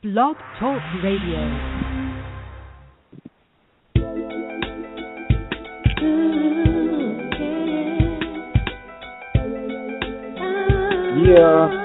Blog Talk Radio. Yeah.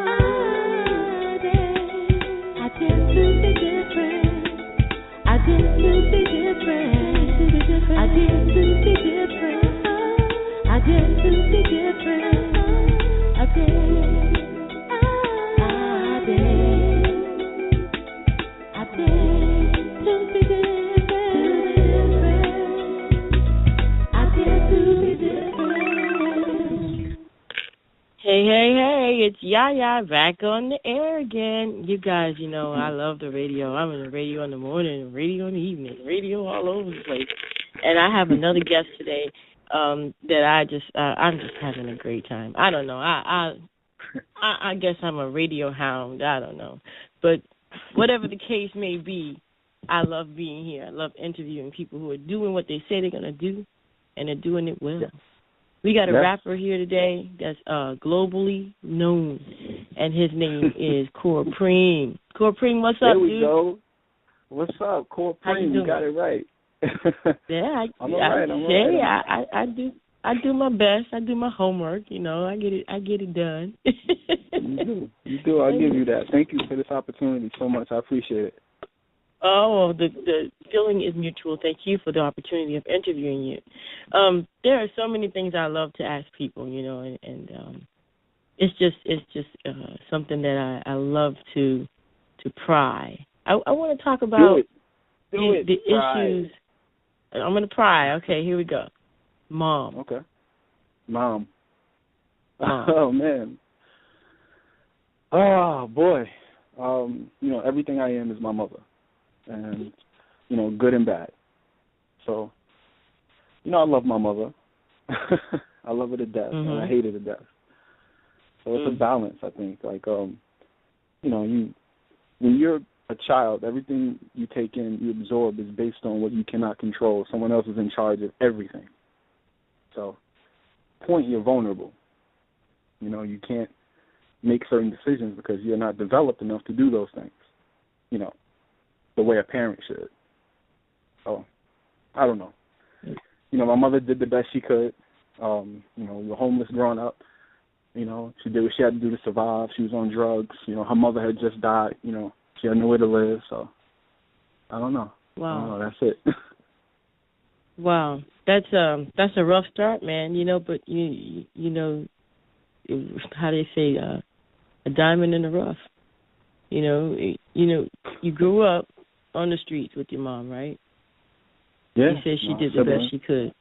Hey, it's Yaya back on the air again. You guys, you know, I love the radio. I'm in the radio in the morning, radio in the evening, radio all over the place. And I have another guest today that I'm just having a great time. I don't know. I guess I'm a radio hound. I don't know. But whatever the case may be, I love being here. I love interviewing people who are doing what they say they're going to do, and they're doing it well. Yeah. We got a rapper here today that's globally known, and his name is CorePreme. CorePreme, what's up, dude? There we go. What's up, CorePreme? You got it right. Yeah, I'm all right. I do my best. I do my homework. You know, I get it done. You do. I'll give you that. Thank you for this opportunity so much. I appreciate it. Oh, the feeling is mutual. Thank you for the opportunity of interviewing you. There are so many things I love to ask people, you know, and it's just something that I love to pry. I want to talk about the issues. I'm going to pry. Okay, here we go. Mom. Okay. Mom. Oh man. Oh boy. You know, everything I am is my mother. And, you know, good and bad. So, you know, I love my mother. I love her to death, and I hate her to death. So it's a balance, I think. Like, you know, when you're a child, everything you take in, you absorb is based on what you cannot control. Someone else is in charge of everything. So, you're vulnerable. You know, you can't make certain decisions because you're not developed enough to do those things. You know, the way a parent should. So, I don't know. You know, my mother did the best she could. You know, we were homeless growing up. You know, she did what she had to do to survive. She was on drugs. You know, her mother had just died. You know, she had nowhere to live. So, I don't know. Wow. I don't know. That's it. Wow. That's a rough start, man. You know, but you know, how they say, a diamond in the rough. You know, you grew up on the streets with your mom, right? Yeah. You said she did the best she could.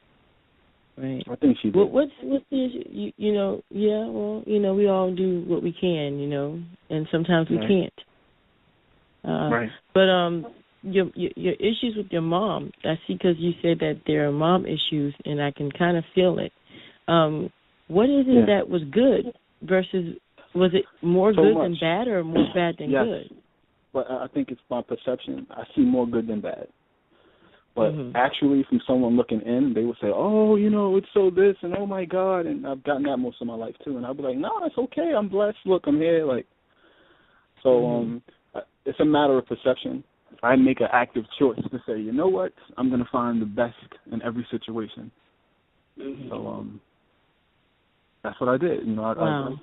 Right. I think she did. What's the issue? You know, yeah, well, you know, we all do what we can, you know, and sometimes we can't. Right. But your issues with your mom, I see, because you said that there are mom issues, and I can kind of feel it. What is it that was good versus, was it more good than bad or more bad than good? But I think it's my perception. I see more good than bad. But actually, from someone looking in, they would say, oh, you know, it's so this, and oh, my God. And I've gotten that most of my life, too. And I'd be like, no, it's okay. I'm blessed. Look, I'm here. Like, so it's a matter of perception. I make an active choice to say, you know what? I'm going to find the best in every situation. So that's what I did. You know, Wow.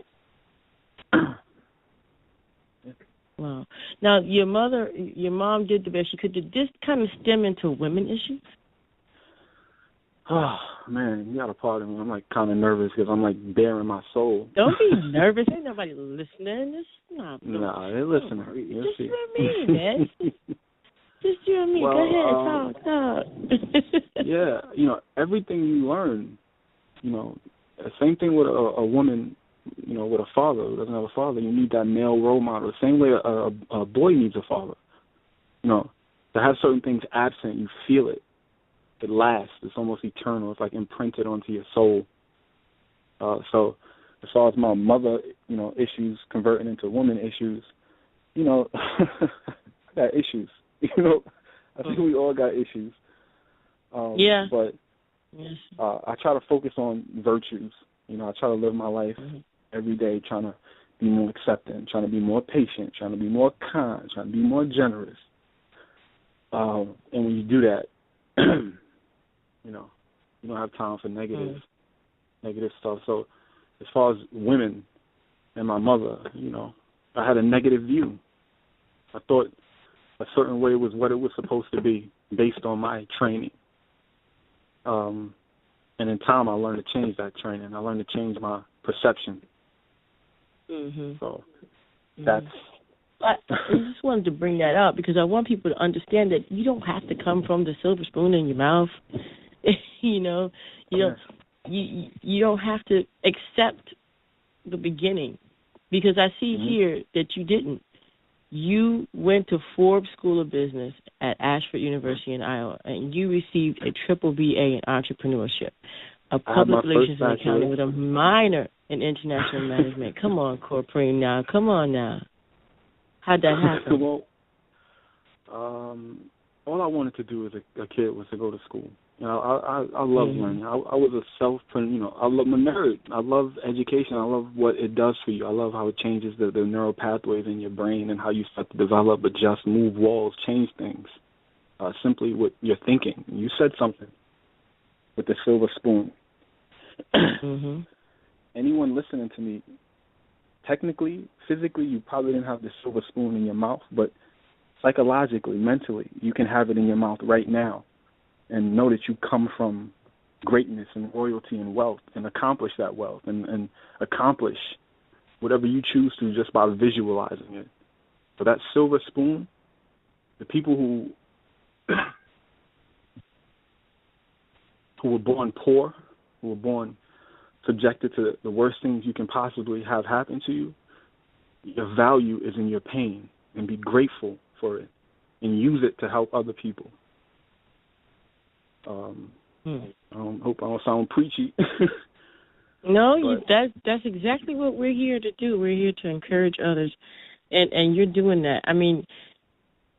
Wow. Now, your mom did the best she could. Did this kind of stem into women issues? Oh, man, you got to pardon me. I'm, like, kind of nervous because I'm, like, bearing my soul. Don't be nervous. Ain't nobody listening. No, they're listening. Just you and me, man. Just you and me. Well, go ahead, talk. Yeah, you know, everything you learn, you know, same thing with a woman, you know, with a father who doesn't have a father. You need that male role model. The same way a boy needs a father. You know, to have certain things absent, you feel it. It lasts. It's almost eternal. It's like imprinted onto your soul. So as far as my mother, you know, issues converting into woman issues, you know, I got issues. You know, I think we all got issues. But I try to focus on virtues. You know, I try to live my life every day trying to be more accepting, trying to be more patient, trying to be more kind, trying to be more generous. And when you do that, you know, you don't have time for negative stuff. So as far as women and my mother, you know, I had a negative view. I thought a certain way was what it was supposed to be based on my training. And in time, I learned to change that training. I learned to change my perception. So that's... I just wanted to bring that up because I want people to understand that you don't have to come from the silver spoon in your mouth. You know, you don't have to accept the beginning, because I see here that you didn't. You went to Forbes School of Business at Ashford University in Iowa, and you received a triple BA in entrepreneurship, a public relations and accounting with a minor in international management. Come on, CorePreme now. Come on now. How'd that happen? Well, all I wanted to do as a kid was to go to school. You know, I love learning. I was a I'm a nerd. I love education. I love what it does for you. I love how it changes the neural pathways in your brain and how you start to develop, adjust, move walls, change things, simply with your thinking. You said something with the silver spoon. Anyone listening to me, technically, physically, you probably didn't have the silver spoon in your mouth, but psychologically, mentally, you can have it in your mouth right now and know that you come from greatness and royalty and wealth and accomplish that wealth and accomplish whatever you choose to just by visualizing it. So that silver spoon, the people who were born poor, who were born subjected to the worst things you can possibly have happen to you, your value is in your pain, and be grateful for it and use it to help other people. I hope I don't sound preachy. No, that's exactly what we're here to do. We're here to encourage others, and you're doing that. I mean,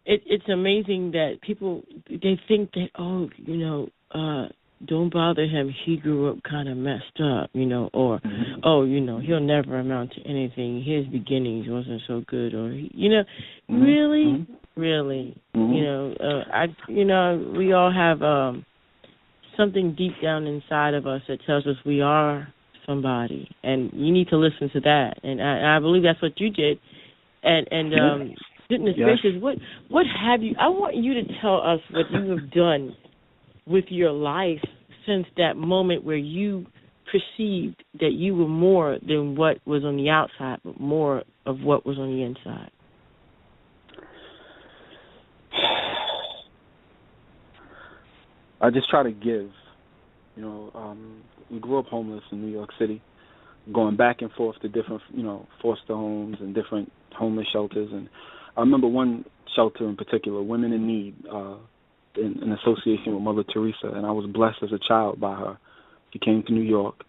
it's amazing that people, they think that, don't bother him, he grew up kind of messed up, or, he'll never amount to anything, his beginnings wasn't so good, or, really, we all have something deep down inside of us that tells us we are somebody, and you need to listen to that, and I believe that's what you did, and goodness gracious, what have you, I want you to tell us what you have done with your life since that moment where you perceived that you were more than what was on the outside, but more of what was on the inside. I just try to give. We grew up homeless in New York City, going back and forth to different, foster homes and different homeless shelters. And I remember one shelter in particular, Women in Need, in association with Mother Teresa, and I was blessed as a child by her. She came to New York,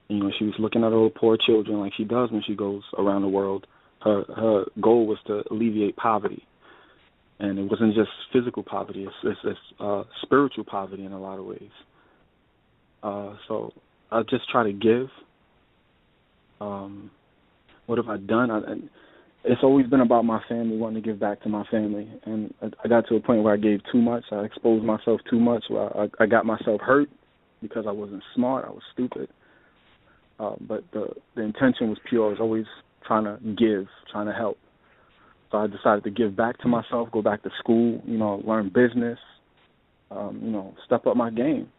and, she was looking at all the poor children like she does when she goes around the world. Her goal was to alleviate poverty, and it wasn't just physical poverty; it's spiritual poverty in a lot of ways. So I just try to give. What have I done? It's always been about my family, wanting to give back to my family. And I got to a point where I gave too much. I exposed myself too much. Where I got myself hurt because I wasn't smart. I was stupid. But the intention was pure. I was always trying to give, trying to help. So I decided to give back to myself, go back to school, learn business, step up my game.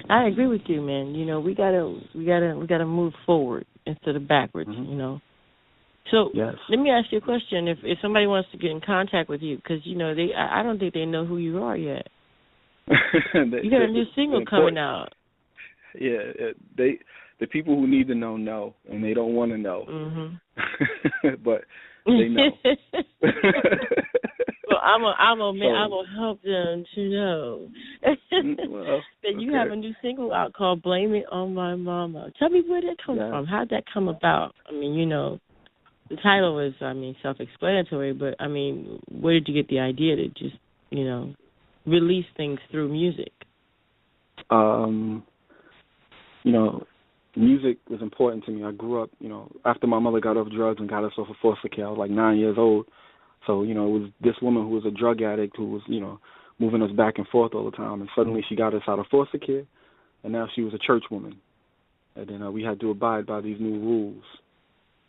I agree with you, man. We gotta move forward instead of backwards. So let me ask you a question. If somebody wants to get in contact with you, because I don't think they know who you are yet. You got a new single coming out. Yeah, the people who need to know, and they don't want to know. But they know. Well, I'm gonna help them to know that you have a new single out called "Blame It on My Mama." Tell me where that comes from. How'd that come about? I mean, the title is, self-explanatory, but where did you get the idea to just, release things through music? music was important to me. I grew up, after my mother got off drugs and got us off of foster care, I was like 9 years old. So, it was this woman who was a drug addict who was, moving us back and forth all the time. And suddenly she got us out of foster care, and now she was a church woman. And then we had to abide by these new rules.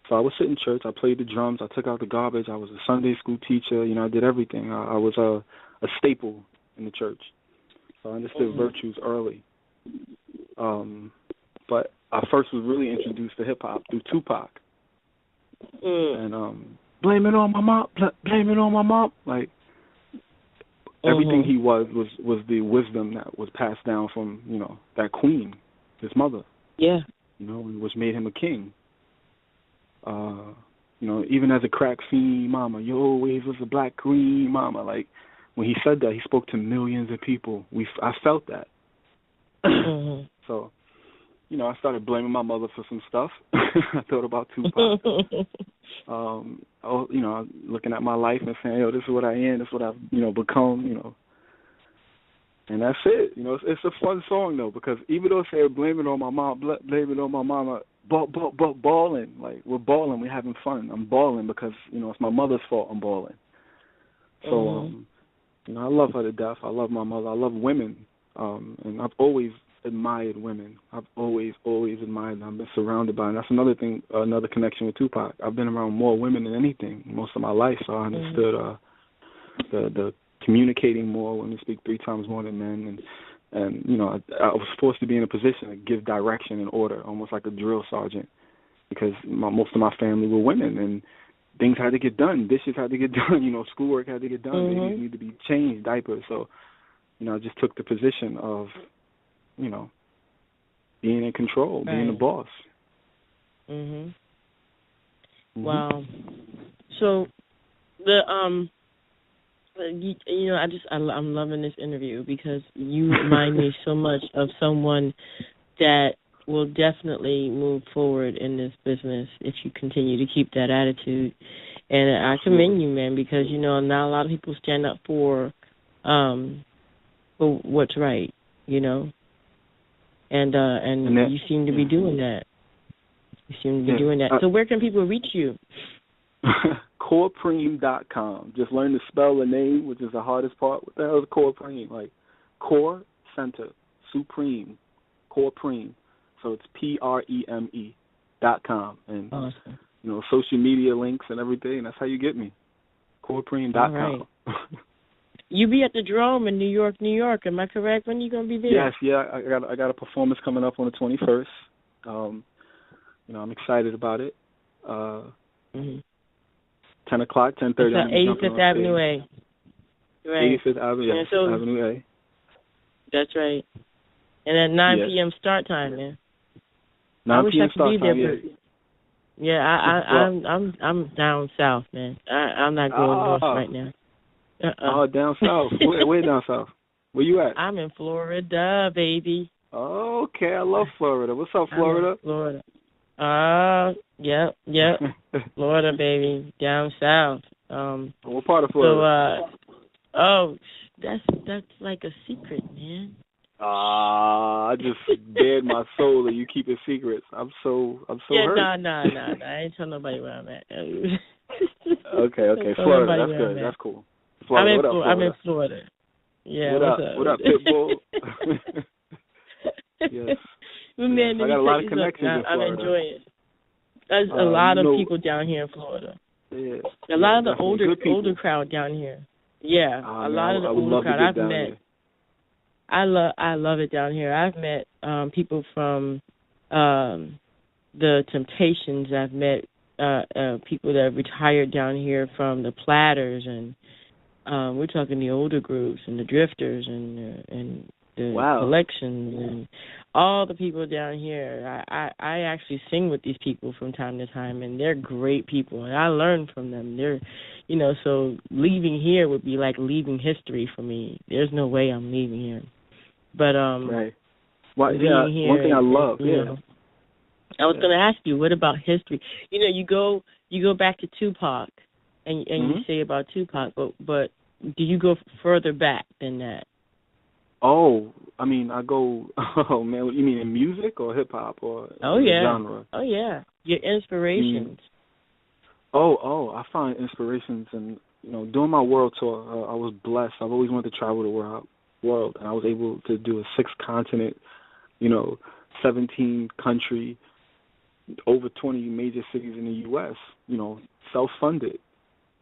So I would sit in church. I played the drums. I took out the garbage. I was a Sunday school teacher. I did everything. I was a staple in the church. So I understood virtues early. But I first was really introduced to hip-hop through Tupac. And blame it on my mom, blame it on my mom. Like, everything he was the wisdom that was passed down from, that queen, his mother. Yeah. Which made him a king. Even as a crack fiend, mama, you always was a black queen, mama. Like, when he said that, he spoke to millions of people. I felt that. So, I started blaming my mother for some stuff. I thought about Tupac. Looking at my life and saying, this is what I am, this is what I've, become, And that's it. It's a fun song, though, because even though it said blame it on my mom, blame it on my mama, balling. Like, we're balling, we're having fun. I'm balling because, it's my mother's fault I'm balling. So, I love her to death. I love my mother. I love women. And I've always admired women. I've always admired them. I've been surrounded by them. That's another thing, another connection with Tupac. I've been around more women than anything most of my life, so I understood the communicating more. Women speak 3 times more than men, and I was forced to be in a position to give direction and order, almost like a drill sergeant, because most of my family were women, and things had to get done. Dishes had to get done. Schoolwork had to get done. Babies need to be changed, diapers. So, I just took the position of, being in control, being the boss. Wow. So I'm loving this interview because you remind me so much of someone that will definitely move forward in this business if you continue to keep that attitude. And I commend you, man, because not a lot of people stand up for what's right, and you seem to be doing that. You seem to be doing that. So where can people reach you? CorePreme.com. Just learn to spell the name, which is the hardest part. What the hell is CorePreme? Like, Core Center, Supreme, CorePreme. So it's PREME.com. And, awesome. Social media links and everything. That's how you get me. CorePreme.com. All right. You be at the Dome in New York. Am I correct? When are you going to be there? Yes, yeah. I got a performance coming up on the 21st. I'm excited about it. 10 o'clock, 10:30. It's at 85th Avenue A. Right. 85th Avenue, yes, Avenue A. That's right. And at 9 p.m. start time, man. 9 p.m. start time, yeah. I'm down south, man. I'm not going north right now. Oh, down south. Where down south? Where you at? I'm in Florida, baby. Oh, okay. I love Florida. What's up, Florida? Florida. Yep. Florida, baby. Down south. What part of Florida? So, that's like a secret, man. I just bared my soul that you keep it secrets. I'm so hurt. Nah. I ain't telling nobody where I'm at. Okay. Florida. That's good. That's cool. Florida. I'm in Florida. Yeah. What up, Pitbull? Yes. Man, I got a lot of connections in Florida. I'm enjoying it. There's a lot of people down here in Florida. Yeah. A lot of the older crowd down here. Yeah. A lot of the older crowd I've met. I love it down here. I've met people from the Temptations. I've met people that have retired down here from the Platters, and we're talking the older groups and the Drifters and the Collections and all the people down here. I actually sing with these people from time to time, and they're great people, and I learn from them. They're, so leaving here would be like leaving history for me. There's no way I'm leaving here. But right. Well, yeah, here, one thing I love, I was going to ask you, what about history? You go back to Tupac, and you say about Tupac, but do you go further back than that? Oh, I mean, I go. Oh man, you mean in music or hip hop or Oh the yeah. genre? Oh yeah. Your You mean? inspirations. I find inspirations and doing my world tour. I was blessed. I've always wanted to travel the world, and I was able to do a 6 continent, you know, 17 country, over 20 major cities in the U.S. Self-funded.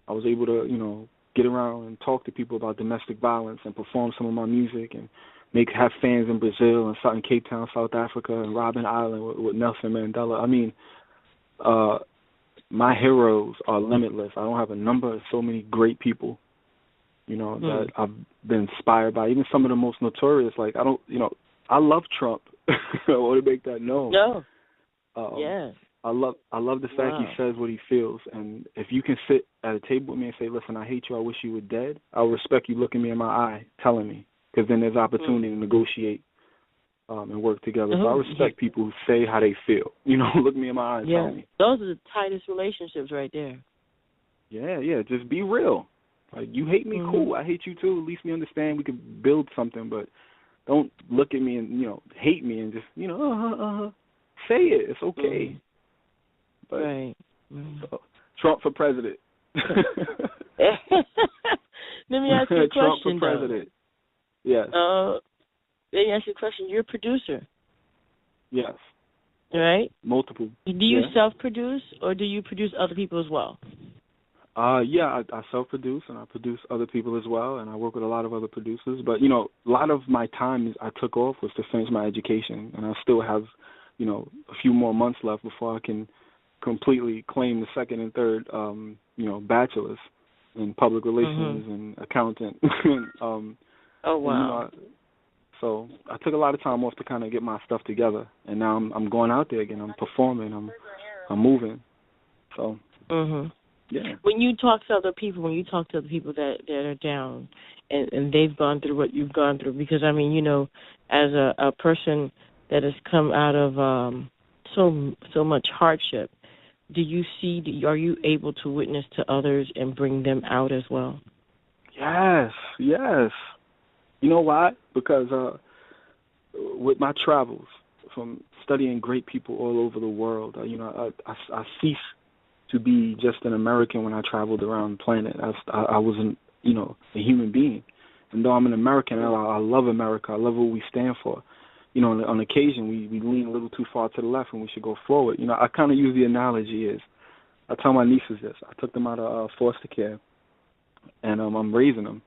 I was able to get around and talk to people about domestic violence and perform some of my music and have fans in Brazil and in Cape Town, South Africa, and Robben Island with Nelson Mandela. I mean, my heroes are limitless. I don't have a number of so many great people, that I've been inspired by. Even some of the most notorious. Like I love Trump. I want to make that known. No. Yeah. I love the fact he says what he feels, and if you can sit at a table with me and say, "Listen, I hate you. I wish you were dead," I'll respect you looking me in my eye, telling me, because then there's opportunity to negotiate and work together. So I respect people who say how they feel. Look me in my eye and tell me. Those are the tightest relationships right there. Yeah. Just be real. Like, you hate me, cool. I hate you too. At least we understand we could build something, but don't look at me and hate me and just say it. It's okay. But, right. So, Trump for president. Let me ask you a question, Trump for president. Yes. Let me ask you a question. You're a producer. Yes. Right? Multiple. Do you self-produce, or do you produce other people as well? I self-produce, and I produce other people as well, and I work with a lot of other producers. But, a lot of my time I took off was to finish my education, and I still have, a few more months left before I can completely claim the second and third, bachelors in public relations and accountant. Oh, wow. And, so I took a lot of time off to kind of get my stuff together, and now I'm going out there again. I'm performing. I'm moving. So, yeah. When you talk to other people, that are down, and they've gone through what you've gone through, because I mean, as a person that has come out of so much hardship, are you able to witness to others and bring them out as well? Yes. You know why? Because with my travels, from studying great people all over the world, I ceased to be just an American when I traveled around the planet. I wasn't, a human being. And though I'm an American, I love America. I love what we stand for. On occasion, we lean a little too far to the left and we should go forward. I kind of use the analogy as, I tell my nieces this. I took them out of foster care, and I'm raising them.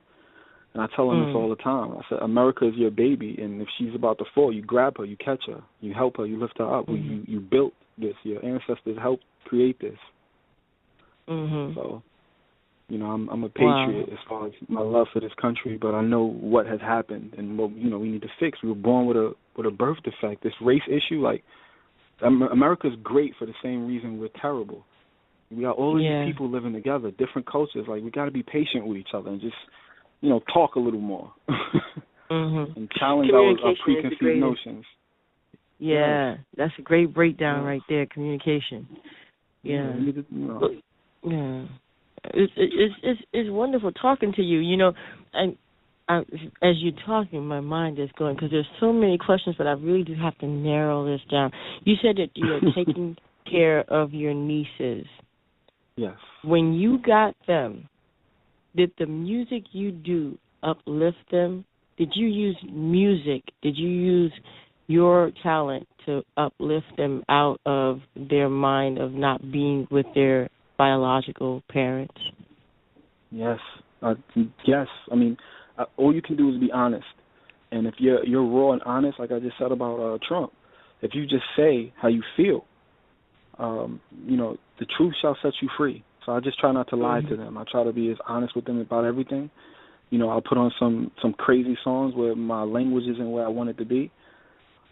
And I tell them this all the time. I said, America is your baby, and if she's about to fall, you grab her, you catch her, you help her, you lift her up. You built this. Your ancestors helped create this. So, I'm a patriot as far as my love for this country, but I know what has happened and what we need to fix. We were born with a birth defect. This race issue, like, America's great for the same reason we're terrible. We got all of these people living together, different cultures. Like, we got to be patient with each other and just talk a little more and challenge our preconceived notions. Yeah, that's a great breakdown right there. Communication. Yeah. It's wonderful talking to you. And as you're talking, my mind is going, because there's so many questions, but I really do have to narrow this down. You said that you are taking care of your nieces. Yes. When you got them, did the music you do uplift them? Did you use music? Did you use your talent to uplift them out of their mind of not being with their biological parents? Yes. Yes. I mean, all you can do is be honest. And if you're raw and honest, like I just said about Trump, if you just say how you feel, the truth shall set you free. So I just try not to lie to them. I try to be as honest with them about everything. I'll put on some crazy songs where my language isn't where I want it to be,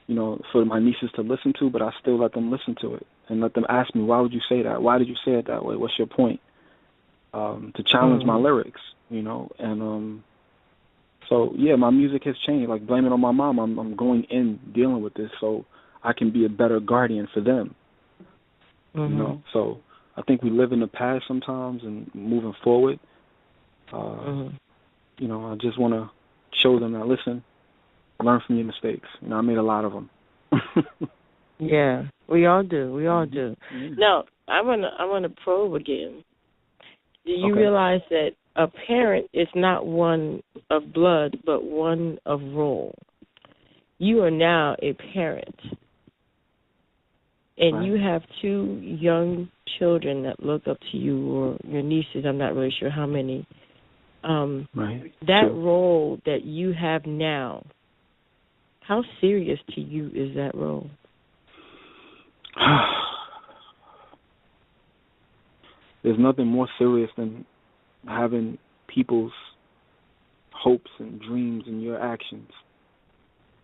for my nieces to listen to, but I still let them listen to it and let them ask me, why would you say that? Why did you say it that way? What's your point? To challenge my lyrics, and so, yeah, my music has changed. Like, Blame It on My Mom, I'm going in dealing with this so I can be a better guardian for them, So I think we live in the past sometimes and moving forward. I just want to show them that, listen, learn from your mistakes. I made a lot of them. Yeah, we all do. We all do. Mm-hmm. Now, I wanna probe again. Do you Okay. realize that a parent is not one of blood, but one of role? You are now a parent, and Right. you have 2 young children that look up to you, or your nieces. I'm not really sure how many. Right. That True. role that you have now, how serious to you is that role? There's nothing more serious than having people's hopes and dreams in your actions,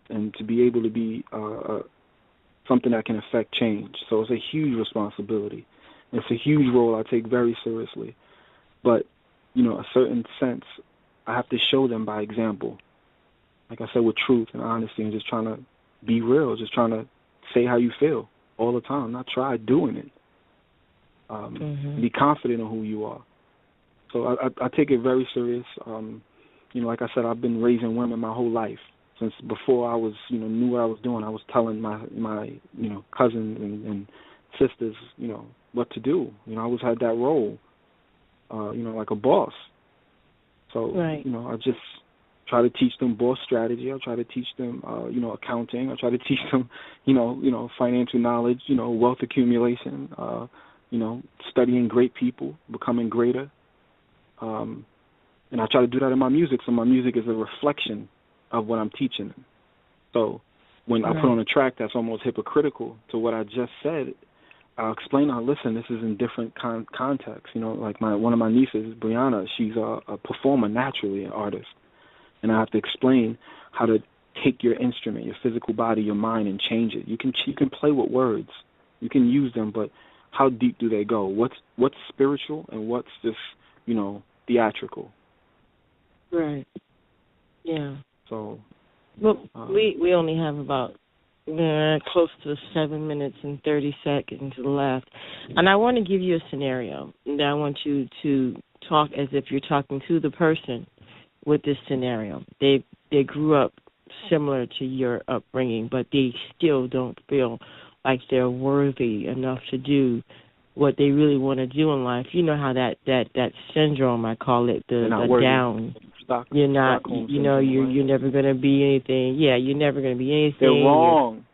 and to be able to be something that can affect change. So it's a huge responsibility. It's a huge role I take very seriously. But, a certain sense, I have to show them by example. Like I said, with truth and honesty, and just trying to be real, just trying to say how you feel all the time, not try doing it. Be confident in who you are. So I take it very serious. Like I said, I've been raising women my whole life. Since before I was, knew what I was doing, I was telling my cousins and sisters, what to do. I always had that role, like a boss. So, right. I just try to teach them boss strategy. I try to teach them, accounting. I try to teach them, financial knowledge, wealth accumulation, studying great people, becoming greater. And I try to do that in my music. So my music is a reflection of what I'm teaching them. So when I put on a track that's almost hypocritical to what I just said, I'll explain to her, listen, this is in different contexts. Like one of my nieces, Brianna, she's a performer naturally, an artist. And I have to explain how to take your instrument, your physical body, your mind, and change it. You can play with words. You can use them, but how deep do they go? What's spiritual and what's just, theatrical? Right. Yeah. So, well, we only have about close to 7 minutes and 30 seconds left, and I want to give you a scenario. And I want you to talk as if you're talking to the person with this scenario. They grew up similar to your upbringing, but they still don't feel like they're worthy enough to do what they really want to do in life. You know how that syndrome, I call it, the down. You're not, you're never going to be anything. Yeah, you're never going to be anything. They're wrong.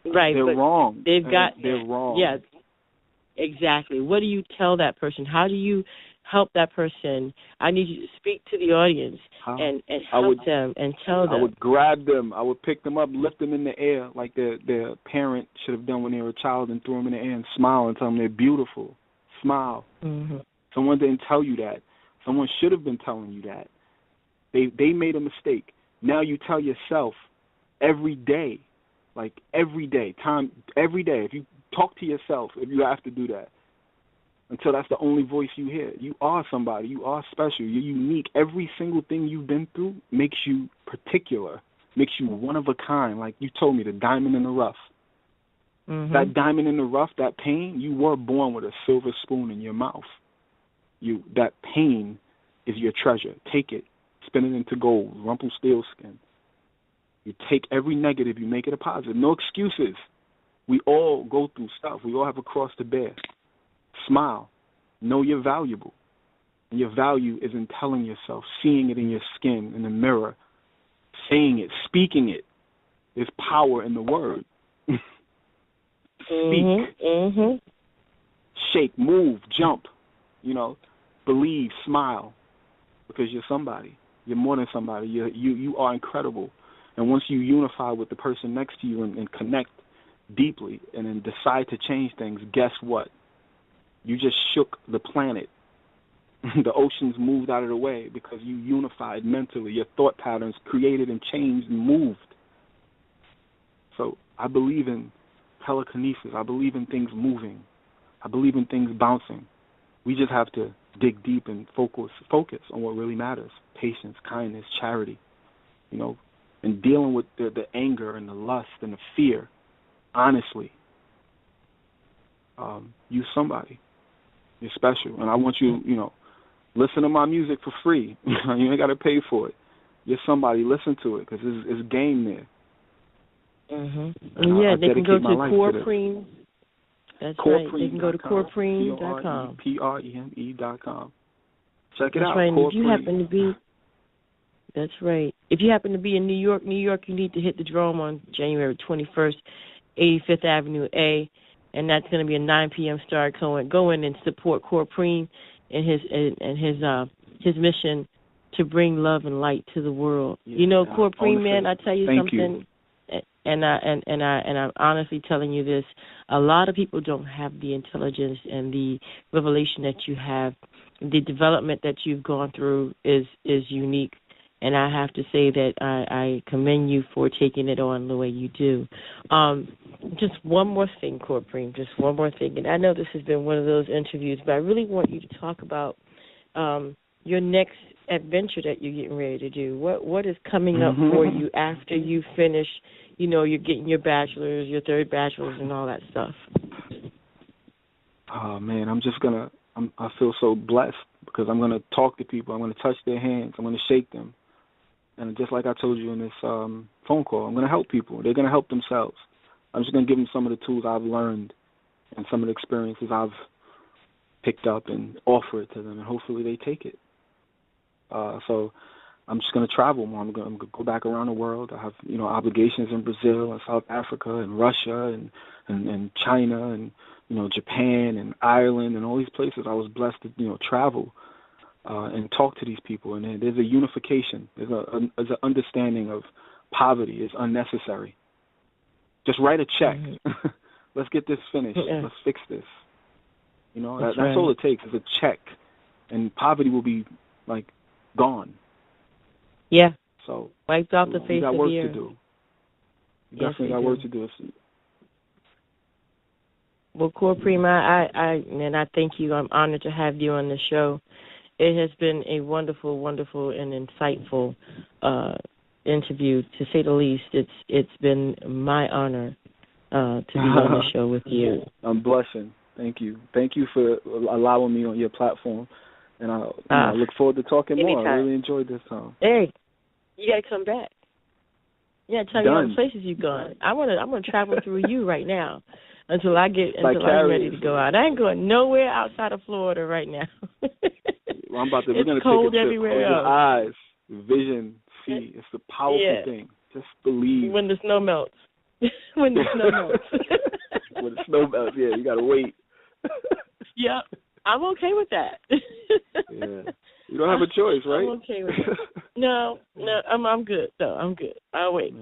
Right. They're wrong. They're wrong. Yeah, exactly. What do you tell that person? How do you help that person? I need you to speak to the audience and help them and tell them. I would grab them. I would pick them up, lift them in the air like their parent should have done when they were a child, and throw them in the air and smile and tell them they're beautiful. Smile. Mm-hmm. Someone didn't tell you that. Someone should have been telling you that. They made a mistake. Now you tell yourself every day, every day. If you talk to yourself, if you have to do that, until that's the only voice you hear. You are somebody. You are special. You're unique. Every single thing you've been through makes you particular, makes you one of a kind. Like you told me, the diamond in the rough. Mm-hmm. That diamond in the rough, that pain, you were born with a silver spoon in your mouth. That pain is your treasure. Take it. Spin it into gold. Rumpelstiltskin. You take every negative, you make it a positive. No excuses. We all go through stuff. We all have a cross to bear. Smile. Know you're valuable. And your value is in telling yourself, seeing it in your skin, in the mirror, saying it, speaking it. There's power in the word. Speak. Mm-hmm. Shake, move, jump. Believe, smile. Because you're somebody. You're more than somebody. You are incredible. And once you unify with the person next to you and connect deeply and then decide to change things, guess what? You just shook the planet. The oceans moved out of the way because you unified mentally. Your thought patterns created and changed and moved. So I believe in telekinesis. I believe in things moving. I believe in things bouncing. We just have to dig deep and focus on what really matters. Patience, kindness, charity, and dealing with the anger and the lust and the fear, honestly. You're somebody. You're special. And I want you, listen to my music for free. You ain't got to pay for it. you're somebody. Listen to it because it's game there. Yeah, they can go to CorePreme. That's right. They can go to CorePreme.com. CorePreme.com. Check it out. Right. If you happen to be, that's right. If you happen to be in New York, you need to hit the Dome on January 21st, 85th Avenue A, and that's going to be a 9 p.m. start. Go in and support CorePreme and his mission to bring love and light to the world. Yeah, CorePreme, man, I tell you something. You. And I'm honestly telling you this: a lot of people don't have the intelligence and the revelation that you have. The development that you've gone through is unique, and I have to say that I commend you for taking it on the way you do. Just one more thing, CorePreme, just one more thing, and I know this has been one of those interviews, but I really want you to talk about your next adventure that you're getting ready to do. What is coming up for you after you finish? You're getting your bachelor's, your third bachelor's, and all that stuff. Oh man, I feel so blessed because I'm gonna talk to people. I'm gonna touch their hands. I'm gonna shake them, and just like I told you in this phone call, I'm gonna help people. They're gonna help themselves. I'm just gonna give them some of the tools I've learned and some of the experiences I've picked up and offer it to them, and hopefully they take it. So I'm just going to travel more. I'm going to go back around the world. I have, obligations in Brazil and South Africa and Russia and China and, Japan and Ireland and all these places. I was blessed to, travel and talk to these people. And there's a unification. There's an understanding of poverty is unnecessary. Just write a check. Let's get this finished. Yeah. Let's fix this. That's all it takes is a check. And poverty will be, gone. Yeah. So wiped off the face of the earth. We got work to do. Definitely got work to do. Well, CorePreme, I thank you. I'm honored to have you on the show. It has been a wonderful, wonderful, and insightful interview, to say the least. It's been my honor to be on the show with you. I'm blushing. Thank you. Thank you for allowing me on your platform. And I look forward to talking anytime. more. I really enjoyed this time. Hey, you got to come back. Yeah, tell me all the places you've gone. I'm gonna travel through you right now until I'm ready to go out. I ain't going nowhere outside of Florida right now. Well, we're gonna take a cold trip. everywhere Close else. Your eyes, vision, see. It's a powerful thing. Just believe. When the snow melts. When the snow melts. When the snow melts, yeah, you gotta wait. Yep. I'm okay with that. Yeah. You don't have a choice, right? I'm okay with it. No, I'm good, though. I'm good. I'll wait.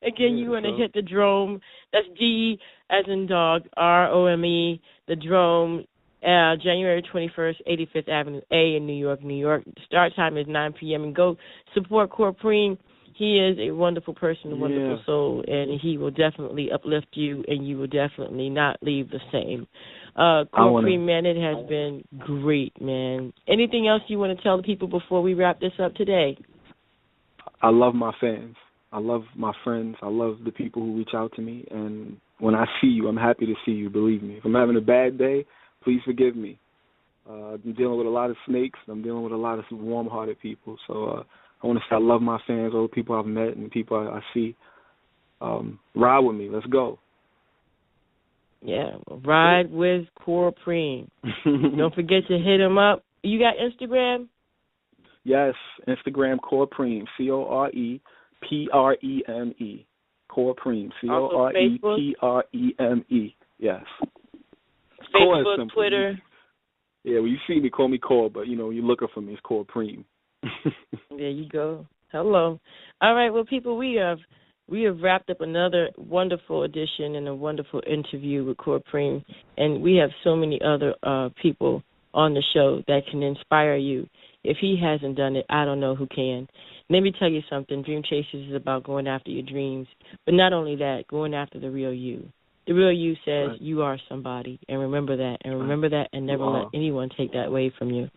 Again, you want to hit the Dome. That's D as in dog, ROME, the Dome, January 21st, 85th Avenue A in New York, New York. The start time is 9 p.m. And go support CorePreme. He is a wonderful person, a wonderful soul, and he will definitely uplift you, and you will definitely not leave the same. CorePreme, man, it has been great, man. Anything else you want to tell the people before we wrap this up today? I love my fans. I love my friends. I love the people who reach out to me. And when I see you, I'm happy to see you, believe me. If I'm having a bad day, please forgive me. I'm dealing with a lot of snakes. I'm dealing with a lot of warm-hearted people. So I want to say I love my fans, all the people I've met and the people I see. Ride with me. Let's go. Yeah, ride with CorePreme. Don't forget to hit him up. You got Instagram? Yes, Instagram CorePreme, CorePreme, CorePreme, CorePreme. Yes. Facebook, Twitter. Yeah, when you see me, call me Core, but you're looking for me, it's CorePreme. There you go. Hello. All right, well, people, we have wrapped up another wonderful edition and a wonderful interview with CorePreme, and we have so many other people on the show that can inspire you. If he hasn't done it, I don't know who can. Let me tell you something. Dream Chasers is about going after your dreams, but not only that, going after the real you. The real you says you are somebody, and remember that, and never let anyone take that away from you.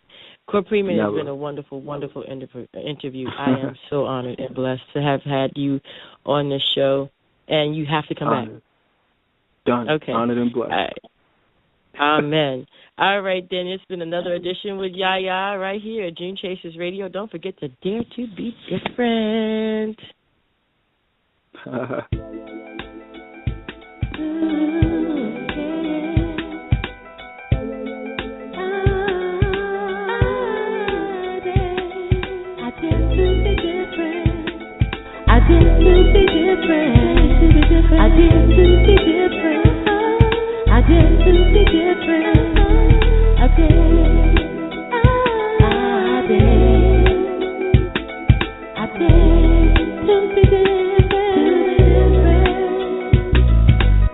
CorePreme has been a wonderful, wonderful interview. I am so honored and blessed to have had you on this show, and you have to come back. Done. Okay. Honored and blessed. All right. Amen. All right, then. It's been another edition with Yaya right here at Dream Chasers Radio. Don't forget to dare to be different. I dare to be different. I dare to be different. I dare to be different. I dare. I dare to be different.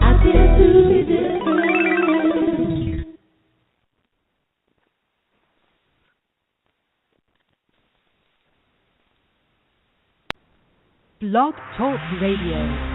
I dare to be different. Blog Talk Radio.